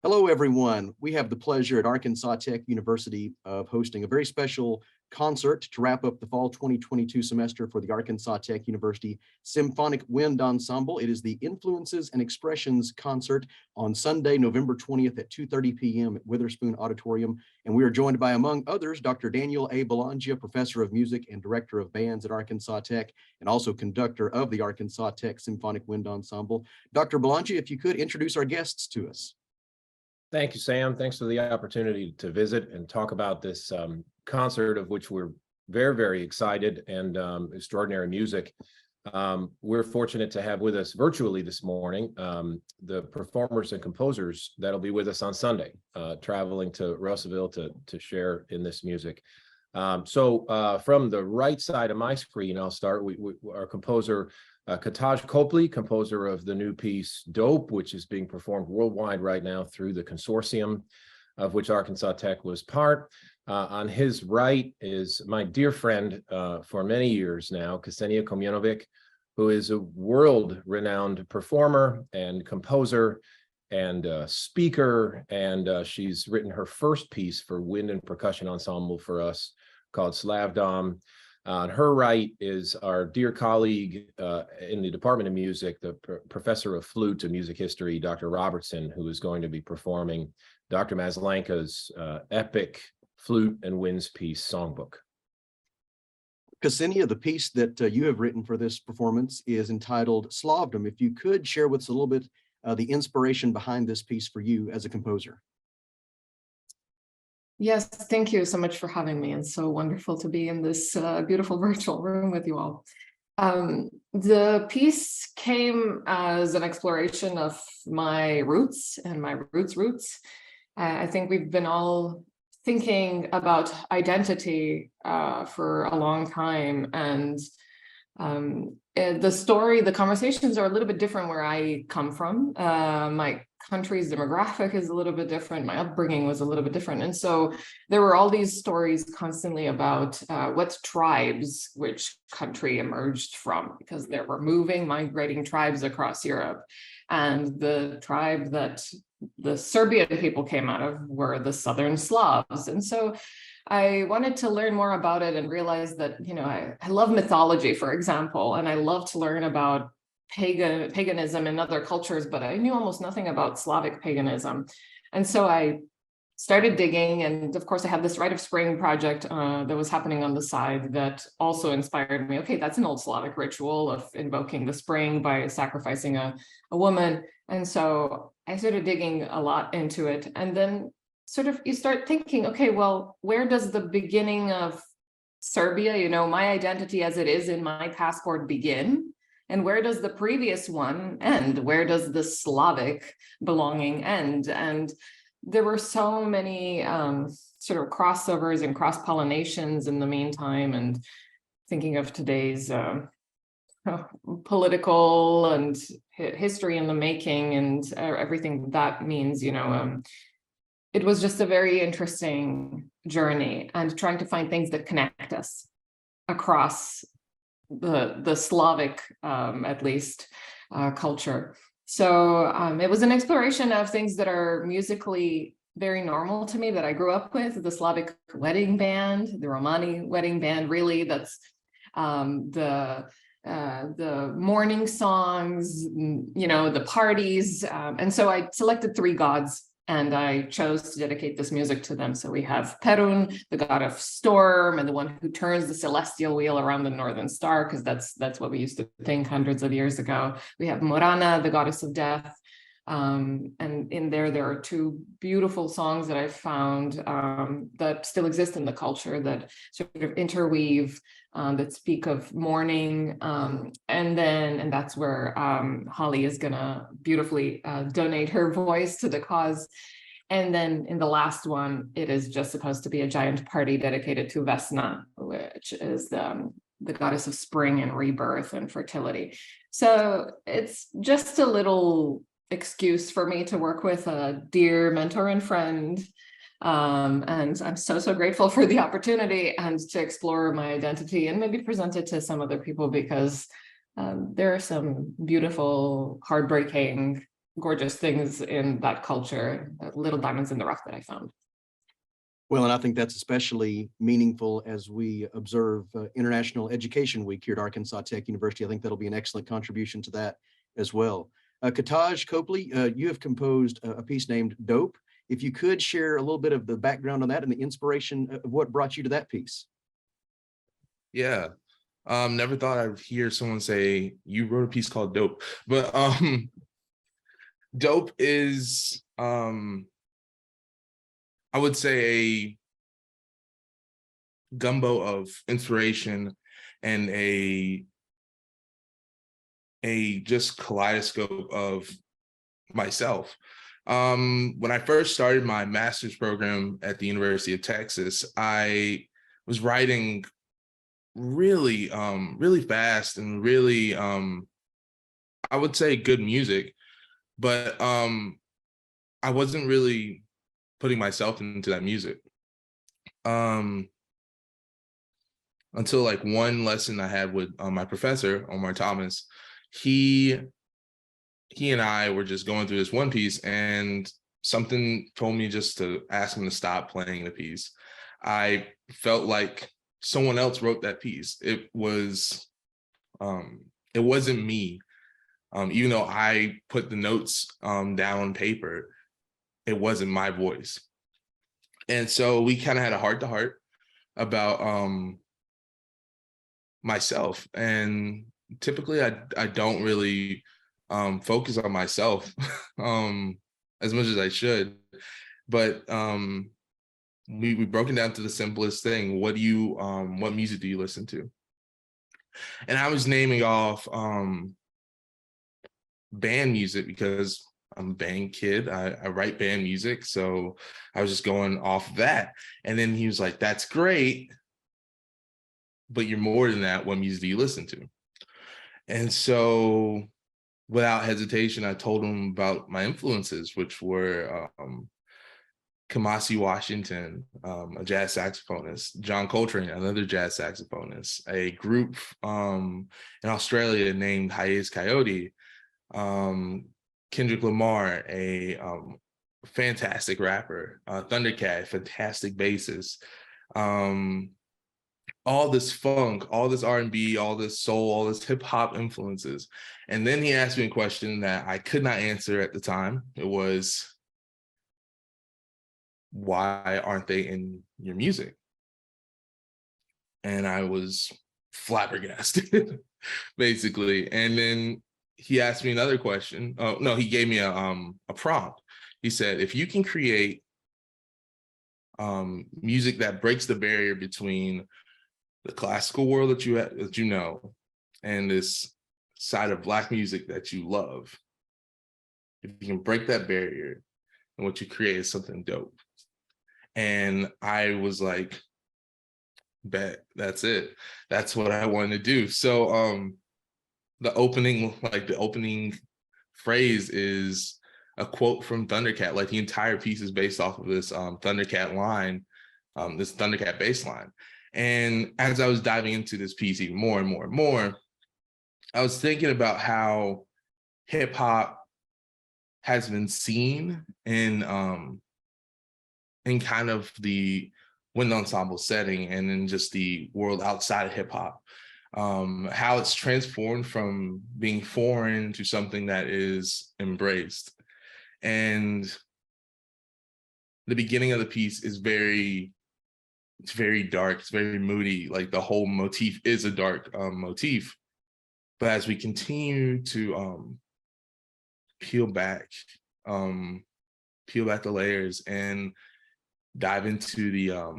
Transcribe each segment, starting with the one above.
Hello, everyone. We have the pleasure at Arkansas Tech University of hosting a very special concert to wrap up the fall 2022 semester for the Arkansas Tech University Symphonic Wind Ensemble. It is the Influences and Expressions concert on Sunday, November 20th at 2:30 p.m. at Witherspoon Auditorium. And we are joined by, among others, Dr. Daniel A. Belongia, Professor of Music and Director of Bands at Arkansas Tech, and also conductor of the Arkansas Tech Symphonic Wind Ensemble. Dr. Belongia, if you could introduce our guests to us. Thank you, Sam. Thanks for the opportunity to visit and talk about this concert, of which we're very, very excited, and extraordinary music. We're fortunate to have with us virtually this morning the performers and composers that'll be with us on Sunday, traveling to Russellville to share in this music. So from the right side of my screen, I'll start. Our composer, Katahj Copley, composer of the new piece Dope, which is being performed worldwide right now through the consortium of which Arkansas Tech was part. On his right is my dear friend for many years now, Ksenija Komljenović, who is a world-renowned performer and composer and speaker, and she's written her first piece for wind and percussion ensemble for us called Slavdom. On her right is our dear colleague in the Department of Music, the professor of flute and music history, Dr. Robertson, who is going to be performing Dr. Maslanka's epic flute and winds piece, Songbook. Ksenija, the piece that you have written for this performance is entitled Slavdom. If you could share with us a little bit the inspiration behind this piece for you as a composer. Yes, thank you so much for having me. It's so wonderful to be in this beautiful virtual room with you all. The piece came as an exploration of my roots and my roots. I think we've been all thinking about identity for a long time, and the conversations are a little bit different where I come from. My country's demographic is a little bit different. My upbringing was a little bit different. And so there were all these stories constantly about what tribes which country emerged from, because there were migrating tribes across Europe. And the tribe that the Serbian people came out of were the Southern Slavs. And so I wanted to learn more about it and realize that, I love mythology, for example, and I love to learn about paganism in other cultures, but I knew almost nothing about Slavic paganism. And so I started digging, and of course I had this Rite of Spring project that was happening on the side that also inspired me. Okay, that's an old Slavic ritual of invoking the spring by sacrificing a woman. And so I started digging a lot into it, and then you start thinking, okay, well, where does the beginning of Serbia, my identity as it is in my passport begin? And where does the previous one end? Where does the Slavic belonging end? And there were so many sort of crossovers and cross-pollinations in the meantime. And thinking of today's political and history in the making and everything that means, it was just a very interesting journey, and trying to find things that connect us across the Slavic, at least, culture. So it was an exploration of things that are musically very normal to me, that I grew up with: the Slavic wedding band, the Romani wedding band, really. That's the morning songs, the parties. And so I selected 3 gods, and I chose to dedicate this music to them. So we have Perun, the god of storm, and the one who turns the celestial wheel around the northern star, because that's what we used to think hundreds of years ago. We have Morana, the goddess of death. And in there are 2 beautiful songs that I found that still exist in the culture, that sort of interweave, that speak of mourning. And that's where Holly is gonna beautifully donate her voice to the cause. And then in the last one, it is just supposed to be a giant party dedicated to Vesna, which is the goddess of spring and rebirth and fertility. So it's just a little excuse for me to work with a dear mentor and friend. And I'm so grateful for the opportunity and to explore my identity and maybe present it to some other people, because there are some beautiful, heartbreaking gorgeous things in that culture, little diamonds in the rough that I found. Well, and I think that's especially meaningful as we observe International Education Week here at Arkansas Tech University. I think that'll be an excellent contribution to that as well. Katahj, Copley, you have composed a piece named Dope. If you could share a little bit of the background on that and the inspiration of what brought you to that piece. Yeah. Never thought I'd hear someone say, you wrote a piece called Dope. But Dope is, I would say, a gumbo of inspiration and a just kaleidoscope of myself. When I first started my master's program at the University of Texas, I was writing really, really fast and really, I would say good music, but I wasn't really putting myself into that music. Until like one lesson I had with my professor, Omar Thomas, he and I were just going through this one piece, and something told me just to ask him to stop playing the piece. I felt like someone else wrote that piece. It wasn't me. Even though I put the notes down on paper, it wasn't my voice. And so we kind of had a heart-to-heart about myself. And typically I don't really focus on myself as much as I should. But we broke it down to the simplest thing. What music do you listen to? And I was naming off band music because I'm a band kid. I write band music. So I was just going off that. And then he was like, that's great, but you're more than that. What music do you listen to? And so without hesitation, I told him about my influences, which were Kamasi Washington, a jazz saxophonist, John Coltrane, another jazz saxophonist, a group in Australia named Hayes Coyote, Kendrick Lamar, a fantastic rapper, Thundercat, fantastic bassist, all this funk, all this R&B, all this soul, all this hip hop influences. And then he asked me a question that I could not answer at the time. It was, why aren't they in your music? And I was flabbergasted, basically. And then he asked me another question. Oh, no, he gave me a prompt. He said, if you can create music that breaks the barrier between the classical world that you know and this side of Black music that you love, if you can break that barrier, and what you create is something dope. And I was like, bet, that's it. That's what I wanted to do. So the opening phrase is a quote from Thundercat. Like the entire piece is based off of this Thundercat line, this Thundercat bass line. And as I was diving into this piece even more and more and more, I was thinking about how hip hop has been seen in kind of the wind ensemble setting and in just the world outside of hip hop. How it's transformed from being foreign to something that is embraced. And the beginning of the piece is very dark, it's very moody, like the whole motif is a dark motif. But as we continue to peel back the layers and dive into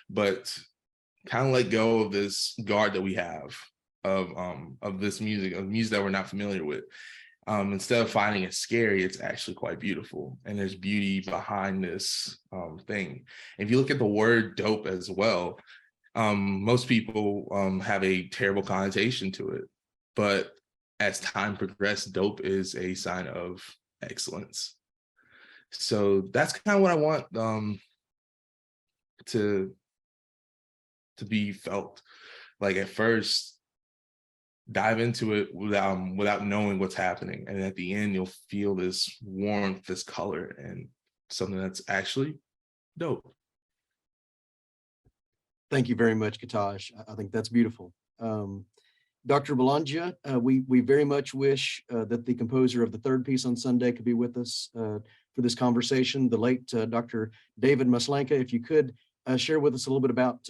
but kind of let go of this guard that we have of this music, of music that we're not familiar with. Instead of finding it scary, it's actually quite beautiful. And there's beauty behind this thing. If you look at the word dope as well, most people have a terrible connotation to it. But as time progressed, dope is a sign of excellence. So that's kind of what I want to to be felt. Like at first, dive into it without knowing what's happening, and at the end you'll feel this warmth, this color, and something that's actually dope. Thank you very much, Katahj. I think that's beautiful. Dr. Belongia, we very much wish that the composer of the third piece on Sunday could be with us for this conversation, the late Dr. David Maslanka. If you could share with us a little bit about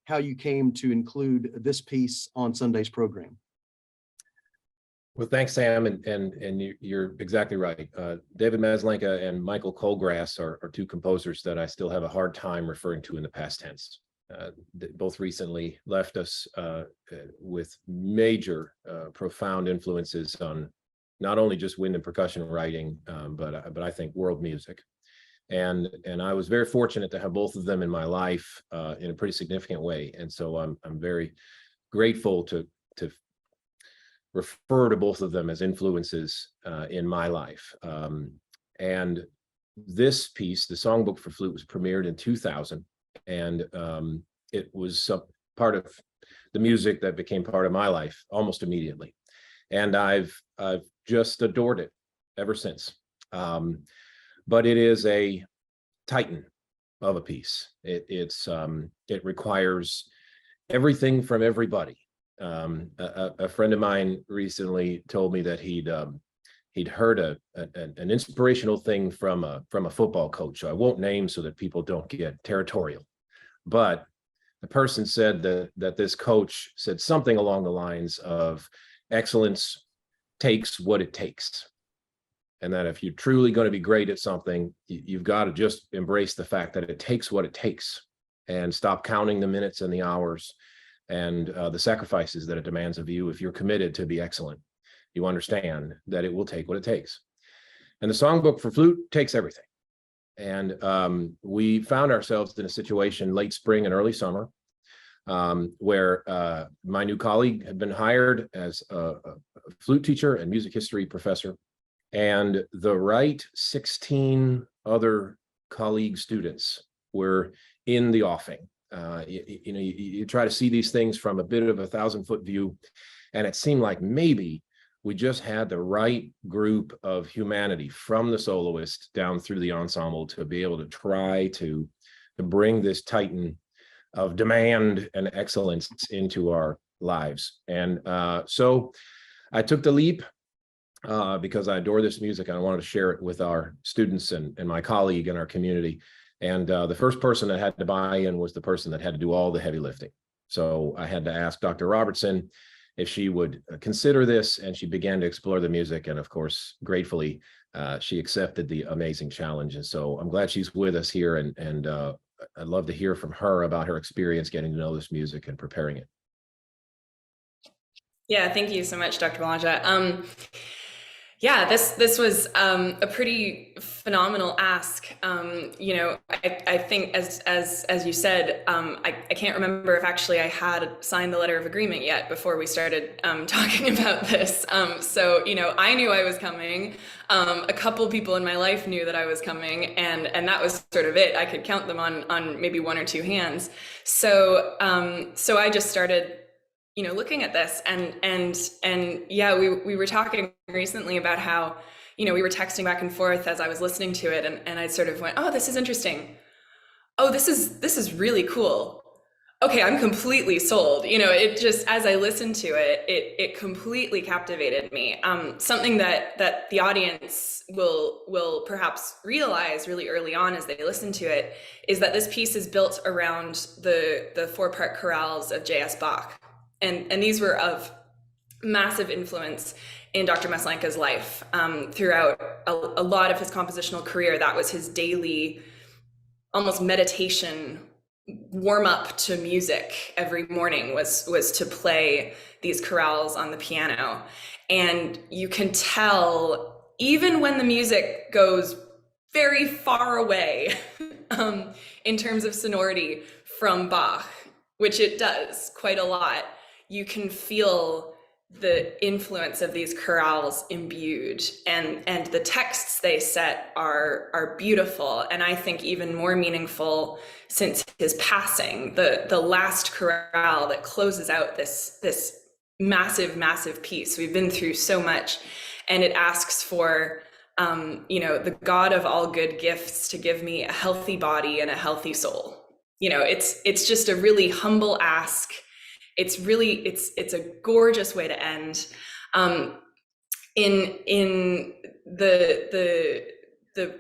how you came to include this piece on Sunday's program. Well, thanks, Sam, and you're exactly right. David Maslanka and Michael Colgrass are two composers that I still have a hard time referring to in the past tense. Both recently left us with major, profound influences on not only just wind and percussion writing, but I think world music. And I was very fortunate to have both of them in my life in a pretty significant way. And so I'm very grateful to refer to both of them as influences in my life. And this piece, the Songbook for Flute, was premiered in 2000. And it was some part of the music that became part of my life almost immediately. And I've just adored it ever since. But it is a titan of a piece. It requires everything from everybody. A friend of mine recently told me that he'd heard an inspirational thing from a football coach. I won't name so that people don't get territorial, but the person said that this coach said something along the lines of excellence takes what it takes. And that if you're truly going to be great at something, you've got to just embrace the fact that it takes what it takes and stop counting the minutes and the hours and the sacrifices that it demands of you. If you're committed to be excellent, you understand that it will take what it takes. And the Songbook for Flute takes everything. And we found ourselves in a situation late spring and early summer where my new colleague had been hired as a flute teacher and music history professor. And the right 16 other colleague students were in the offing. You try to see these things from a bit of a 1,000-foot view, and it seemed like maybe we just had the right group of humanity from the soloist down through the ensemble to be able to try to bring this titan of demand and excellence into our lives. And so I took the leap because I adore this music and I wanted to share it with our students and my colleague and our community. And the first person that had to buy in was the person that had to do all the heavy lifting. So I had to ask Dr. Robertson if she would consider this, and she began to explore the music. And of course, gratefully, she accepted the amazing challenge. And so I'm glad she's with us here, and I'd love to hear from her about her experience getting to know this music and preparing it. Yeah, thank you so much, Dr. Belongia. Yeah, this was a pretty phenomenal ask. I think as you said, I can't remember if actually I had signed the letter of agreement yet before we started talking about this. So I knew I was coming. A couple people in my life knew that I was coming, and that was sort of it. I could count them on maybe one or two hands. So I just started looking at this and yeah, we were talking recently about how, we were texting back and forth as I was listening to it, and I sort of went, oh, this is interesting. Oh, this is really cool. Okay, I'm completely sold. It just, as I listened to it, it completely captivated me. Something that the audience will perhaps realize really early on as they listen to it is that this piece is built around the 4-part chorales of J.S. Bach. And these were of massive influence in Dr. Maslanka's life. Throughout a lot of his compositional career, that was his daily, almost meditation, warm up to music every morning was to play these chorales on the piano. And you can tell, even when the music goes very far away in terms of sonority from Bach, which it does quite a lot, you can feel the influence of these chorales imbued, and the texts they set are beautiful, and I think even more meaningful since his passing. The last chorale that closes out this massive piece. We've been through so much, and it asks for the God of all good gifts to give me a healthy body and a healthy soul. It's just a really humble ask. It's a gorgeous way to end. In the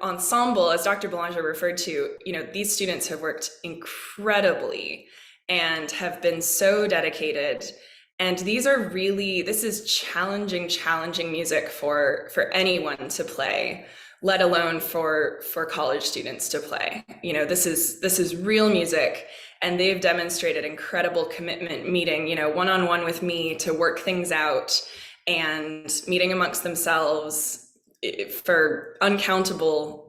ensemble, as Dr. Belongia referred to, these students have worked incredibly and have been so dedicated. And this is challenging music for anyone to play, let alone for college students to play. This is real music, and they've demonstrated incredible commitment, meeting, one-on-one with me to work things out, and meeting amongst themselves for uncountable,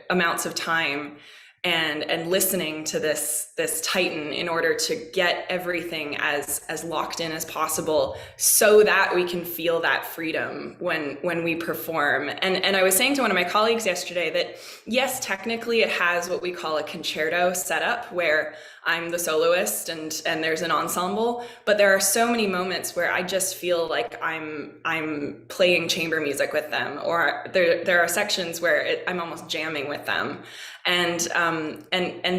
amounts of time, and listening to this Titan in order to get everything as locked in as possible, so that we can feel that freedom when we perform. And I was saying to one of my colleagues yesterday that yes, technically it has what we call a concerto setup, where I'm the soloist and there's an ensemble, but there are so many moments where I just feel like I'm playing chamber music with them, or there are sections where I'm almost jamming with them. And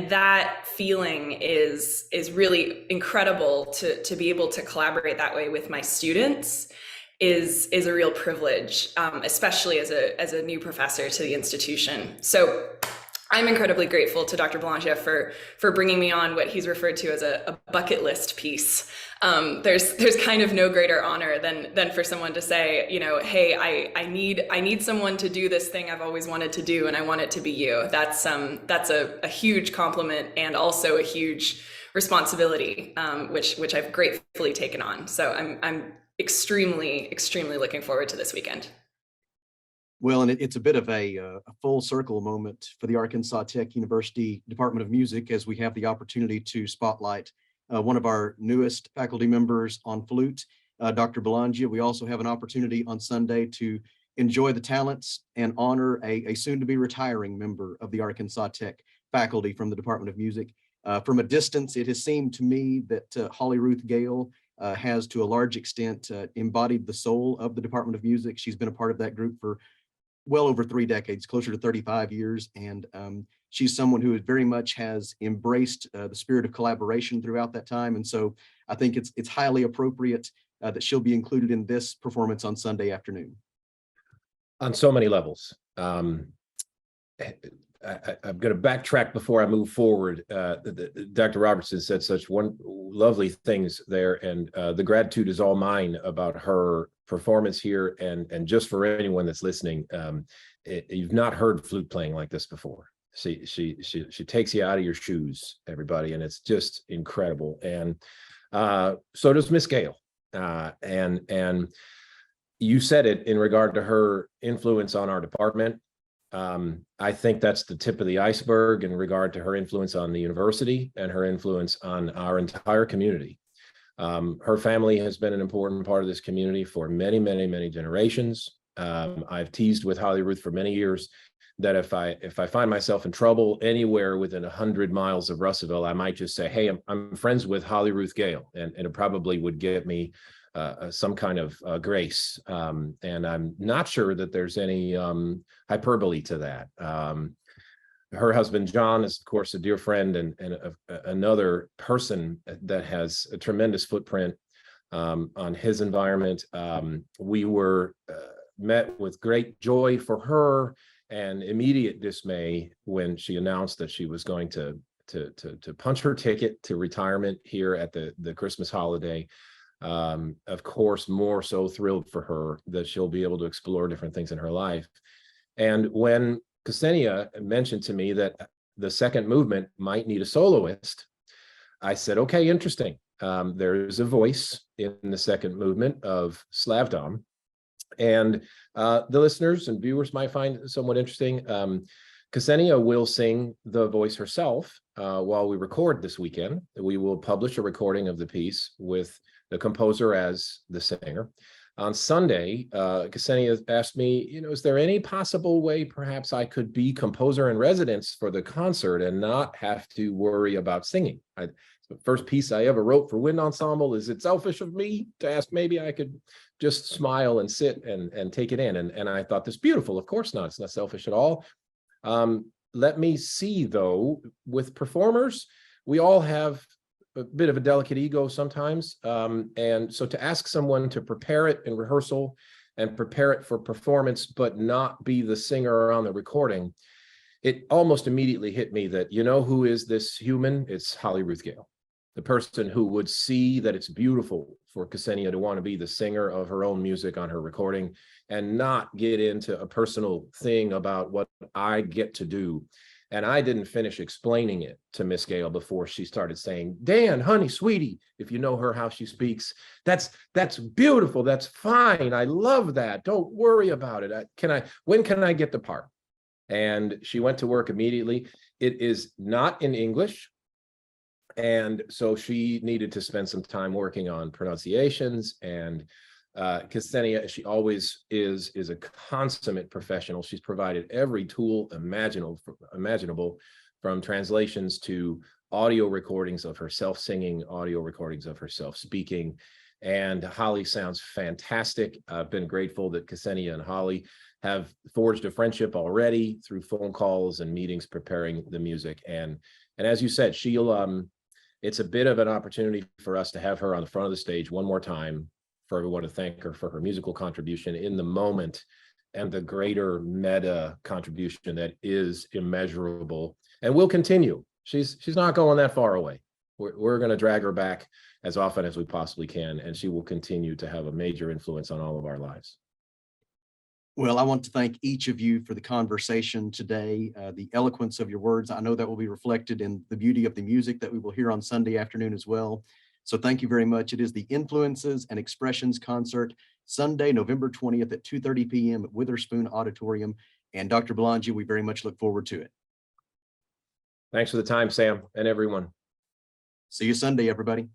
that feeling is really incredible to be able to collaborate that way with my students is a real privilege, especially as a new professor to the institution. So I'm incredibly grateful to Dr. Belongia for bringing me on what he's referred to as a bucket list piece. There's kind of no greater honor than for someone to say, hey, I need someone to do this thing I've always wanted to do, and I want it to be you. That's a huge compliment, and also a huge responsibility, which I've gratefully taken on. So I'm extremely looking forward to this weekend. Well, and it's a bit of a full circle moment for the Arkansas Tech University Department of Music, as we have the opportunity to spotlight one of our newest faculty members on flute, Dr. Belongia. We also have an opportunity on Sunday to enjoy the talents and honor a soon-to-be retiring member of the Arkansas Tech faculty from the Department of Music. From a distance, it has seemed to me that Holly Ruth Gale has, to a large extent, embodied the soul of the Department of Music. She's been a part of that group for well over 3 decades, closer to 35 years. And she's someone who very much has embraced the spirit of collaboration throughout that time. And so I think it's highly appropriate that she'll be included in this performance on Sunday afternoon. On so many levels. I'm going to backtrack before I move forward. Dr. Robertson said such lovely things there, and the gratitude is all mine about her performance here. And just for anyone that's listening, you've not heard flute playing like this before. She takes you out of your shoes, everybody, and it's just incredible. And so does Miss Gale. And you said it in regard to her influence on our department. I think that's the tip of the iceberg in regard to her influence on the university and her influence on our entire community. Her family has been an important part of this community for many generations. I've teased with Holly Ruth for many years that if I find myself in trouble anywhere within 100 miles of Russellville, I might just say, hey, I'm friends with Holly Ruth Gale, and it probably would get me some kind of grace. And I'm not sure that there's any hyperbole to that. Her husband, John, is, of course, a dear friend and another person that has a tremendous footprint on his environment. We were met with great joy for her and immediate dismay when she announced that she was going to punch her ticket to retirement here at the Christmas holiday. Of course, more so thrilled for her that she'll be able to explore different things in her life. And when Ksenija mentioned to me that the second movement might need a soloist, I said, okay, interesting. There's a voice in the second movement of Slavdom, and the listeners and viewers might find it somewhat interesting. Ksenija will sing the voice herself, while we record this weekend, we will publish a recording of the piece with the composer as the singer. On Sunday, Ksenija asked me, is there any possible way perhaps I could be composer in residence for the concert and not have to worry about singing? The first piece I ever wrote for wind ensemble. Is it selfish of me to ask maybe I could just smile and sit and take it in? And I thought, this beautiful. Of course not. It's not selfish at all. Let me see, though, with performers, we all have a bit of a delicate ego sometimes. And so to ask someone to prepare it in rehearsal and prepare it for performance, but not be the singer on the recording, it almost immediately hit me that, who is this human? It's Holly Ruth Gale, the person who would see that it's beautiful for Ksenija to want to be the singer of her own music on her recording and not get into a personal thing about what I get to do. And I didn't finish explaining it to Miss Gale before she started saying, Dan, honey, sweetie, if you know her, how she speaks, that's beautiful. That's fine. I love that. Don't worry about it. When can I get the part? And she went to work immediately. It is not in English. And so she needed to spend some time working on pronunciations, and Ksenija, she always is a consummate professional. She's provided every tool imaginable, from translations to audio recordings of herself singing, audio recordings of herself speaking. And Holly sounds fantastic. I've been grateful that Ksenija and Holly have forged a friendship already through phone calls and meetings preparing the music. And as you said, it's a bit of an opportunity for us to have her on the front of the stage one more time, for everyone to thank her for her musical contribution in the moment and the greater meta contribution that is immeasurable and will continue. She's not going that far away. We're going to drag her back as often as we possibly can, and she will continue to have a major influence on all of our lives. Well, I want to thank each of you for the conversation today, the eloquence of your words. I know that will be reflected in the beauty of the music that we will hear on Sunday afternoon as well. So thank you very much. It is the Influences and Expressions concert, Sunday, November 20th at 2:30 p.m. at Witherspoon Auditorium. And Dr. Belongia, we very much look forward to it. Thanks for the time, Sam, and everyone. See you Sunday, everybody.